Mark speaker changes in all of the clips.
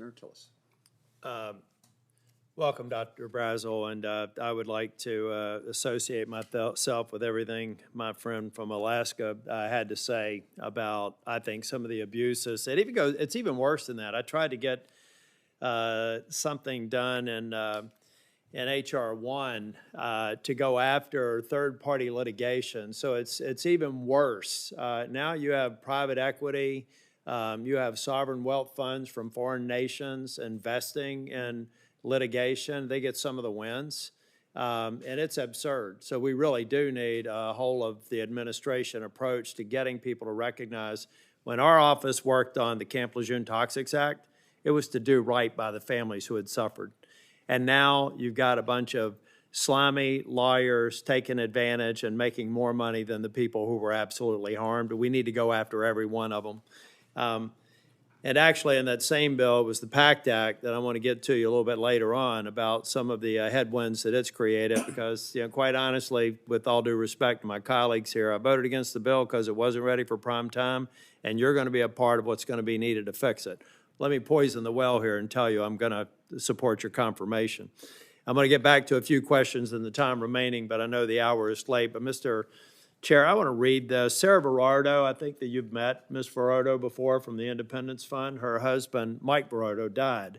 Speaker 1: Senator Tillis.
Speaker 2: Welcome, Dr. Brazel, and I would like to associate myself with everything my friend from Alaska had to say about, I think, some of the abuses. It's even worse than that. I tried to get something done in H.R. 1 to go after third-party litigation. So it's even worse. Now you have private equity, you have sovereign wealth funds from foreign nations investing in litigation. They get some of the wins, and it's absurd. So we really do need a whole of the administration approach to getting people to recognize when our office worked on the Camp Lejeune Toxics Act, it was to do right by the families who had suffered. And now you've got a bunch of slimy lawyers taking advantage and making more money than the people who were absolutely harmed. We need to go after every one of them. And actually, in that same bill, it was the PACT Act that I want to get to you a little bit later on about some of the headwinds that it's created because, quite honestly, with all due respect to my colleagues here, I voted against the bill because it wasn't ready for prime time, and you're going to be a part of what's going to be needed to fix it. Let me poison the well here and tell you I'm going to support your confirmation. I'm going to get back to a few questions in the time remaining, but I know the hour is late. But Mr. Chair, I want to read this. Sarah Verardo, I think that you've met Ms. Verardo before from the Independence Fund. Her husband, Mike Verardo, died.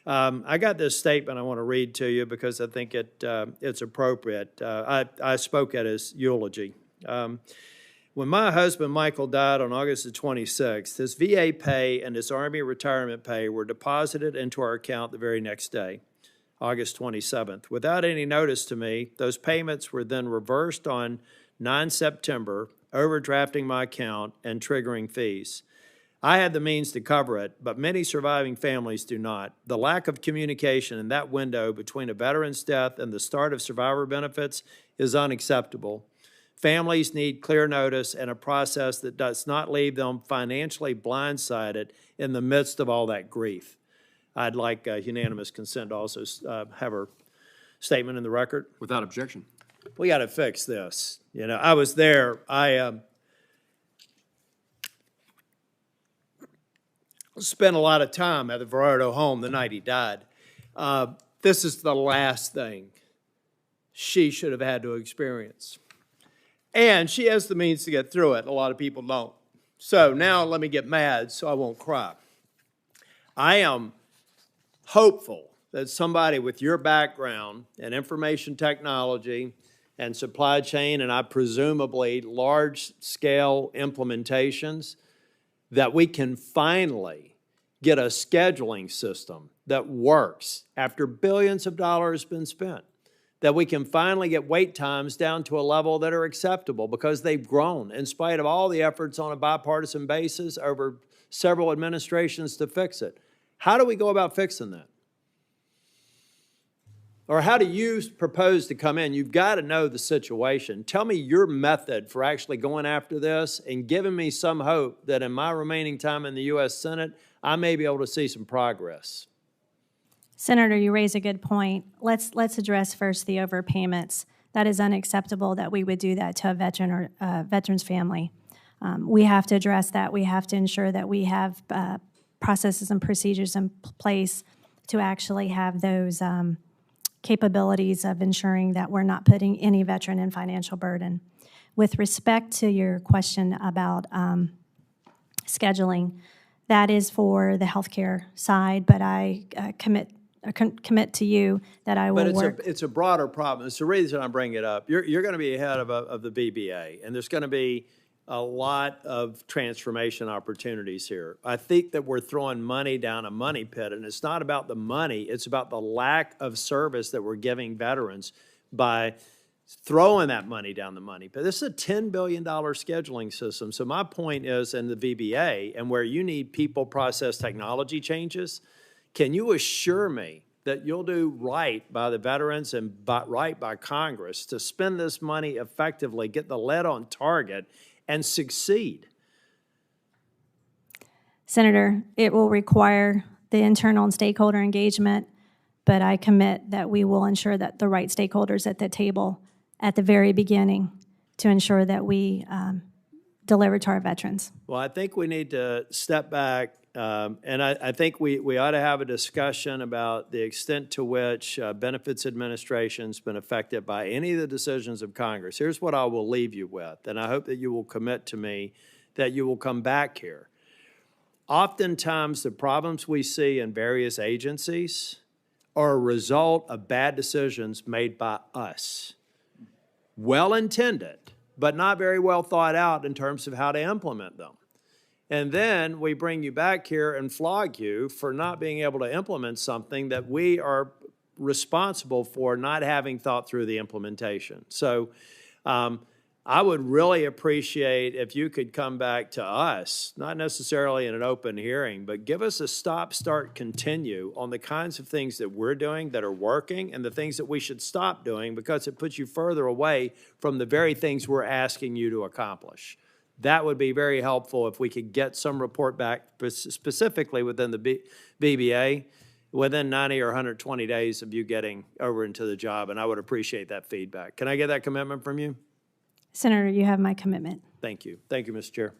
Speaker 2: I got this statement I want to read to you because I think it's appropriate. I spoke at his eulogy. When my husband, Michael, died on August the 26th, his VA pay and his Army retirement pay were deposited into our account the very next day, August 27th. Without any notice to me, those payments were then reversed on 9 September, overdrafting my account and triggering fees. I had the means to cover it, but many surviving families do not. The lack of communication in that window between a veteran's death and the start of survivor benefits is unacceptable. Families need clear notice and a process that does not leave them financially blindsided in the midst of all that grief. I'd like unanimous consent to also have her statement in the record.
Speaker 1: Without objection.
Speaker 2: We got to fix this. I was there. I spent a lot of time at the Verardo home the night he died. This is the last thing she should have had to experience. And she has the means to get through it. A lot of people don't. So now let me get mad so I won't cry. I am hopeful that somebody with your background in information technology and supply chain, and I presumably large-scale implementations, that we can finally get a scheduling system that works after billions of dollars been spent, that we can finally get wait times down to a level that are acceptable because they've grown in spite of all the efforts on a bipartisan basis over several administrations to fix it. How do we go about fixing that? Or how do you propose to come in? You've got to know the situation. Tell me your method for actually going after this and giving me some hope that in my remaining time in the U.S. Senate, I may be able to see some progress.
Speaker 3: Senator, you raise a good point. Let's address first the overpayments. That is unacceptable that we would do that to a veteran or veteran's family. We have to address that. We have to ensure that we have processes and procedures in place to actually have those capabilities of ensuring that we're not putting any veteran in financial burden. With respect to your question about scheduling, that is for the healthcare side, but I commit to you that I will work.
Speaker 2: But it's a broader problem. It's the reason I bring it up. You're going to be ahead of the BBA, and there's going to be a lot of transformation opportunities here. I think that we're throwing money down a money pit, and it's not about the money. It's about the lack of service that we're giving veterans by throwing that money down the money pit. This is a $10 billion scheduling system. So my point is in the VBA, and where you need people, process, technology changes, can you assure me that you'll do right by the veterans and right by Congress to spend this money effectively, get the lead on target, and succeed?
Speaker 3: Senator, it will require the internal and stakeholder engagement, but I commit that we will ensure that the right stakeholders at the table at the very beginning to ensure that we deliver to our veterans.
Speaker 2: Well, I think we need to step back And I think we ought to have a discussion about the extent to which benefits administration's been affected by any of the decisions of Congress. Here's what I will leave you with, and I hope that you will commit to me that you will come back here. Oftentimes, the problems we see in various agencies are a result of bad decisions made by us. Well-intended, but not very well thought out in terms of how to implement them. And then we bring you back here and flog you for not being able to implement something that we are responsible for not having thought through the implementation. So I would really appreciate if you could come back to us, not necessarily in an open hearing, but give us a stop, start, continue on the kinds of things that we're doing that are working and the things that we should stop doing because it puts you further away from the very things we're asking you to accomplish. That would be very helpful if we could get some report back specifically within the BBA within 90 or 120 days of you getting over into the job, and I would appreciate that feedback. Can I get that commitment from you?
Speaker 3: Senator, you have my commitment.
Speaker 2: Thank you. Thank you, Mr. Chair.